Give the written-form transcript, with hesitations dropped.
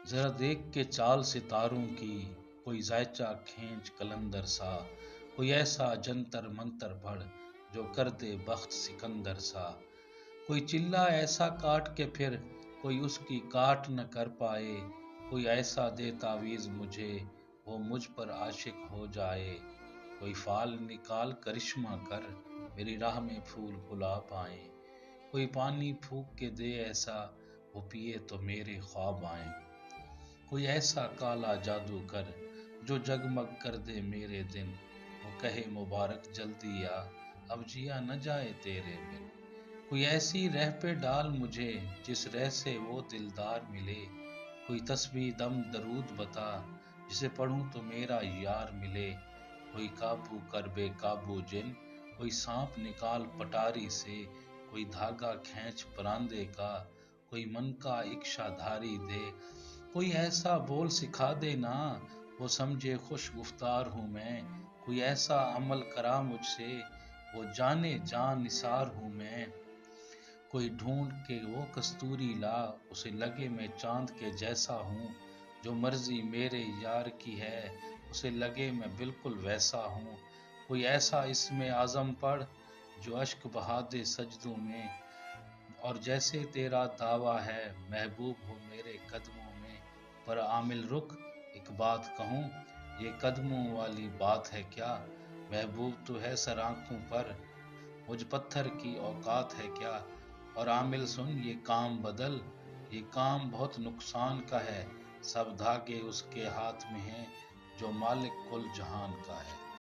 ذرا دیکھ کے چال ستاروں کی، کوئی زائچہ کھینچ کلندر سا، کوئی ایسا جنتر منتر پڑھ جو کر دے بخت سکندر سا، کوئی چلا ایسا کاٹ کے پھر کوئی اس کی کاٹ نہ کر پائے، کوئی ایسا دے تعویذ مجھے وہ مجھ پر عاشق ہو جائے، کوئی فال نکال کرشمہ کر میری راہ میں پھول گلاب آئیں، کوئی پانی پھونک کے دے ایسا وہ پیے تو میرے خواب آئیں، کوئی ایسا کالا جادو کر جو جگمگ کر دے میرے دن، وہ کہے مبارک جلدی آ اب جیا نہ جائے تیرے بن، کوئی ایسی رہ پہ ڈال مجھے جس رہ سے وہ دلدار ملے، کوئی تسبیح دم درود بتا جسے پڑھوں تو میرا یار ملے، کوئی قابو کر بے قابو جن، کوئی سانپ نکال پٹاری سے، کوئی دھاگا کھینچ پراندے کا، کوئی من کا اکشا دھاری دے، کوئی ایسا بول سکھا دے نا وہ سمجھے خوش گفتار ہوں میں، کوئی ایسا عمل کرا مجھ سے وہ جانے جان نثار ہوں میں، کوئی ڈھونڈ کے وہ کستوری لا اسے لگے میں چاند کے جیسا ہوں، جو مرضی میرے یار کی ہے اسے لگے میں بالکل ویسا ہوں، کوئی ایسا اس میں اعظم پڑھ جو اشک بہا دے سجدوں میں، اور جیسے تیرا دعویٰ ہے محبوب ہو میرے قدموں میں، پر عامل رخ ایک بات کہوں یہ قدموں والی بات ہے کیا، محبوب تو ہے سر آنکھوں پر مجھ پتھر کی اوقات ہے کیا، اور عامل سن یہ کام بدل، یہ کام بہت نقصان کا ہے، سب دھاگے اس کے ہاتھ میں ہیں جو مالک کل جہان کا ہے۔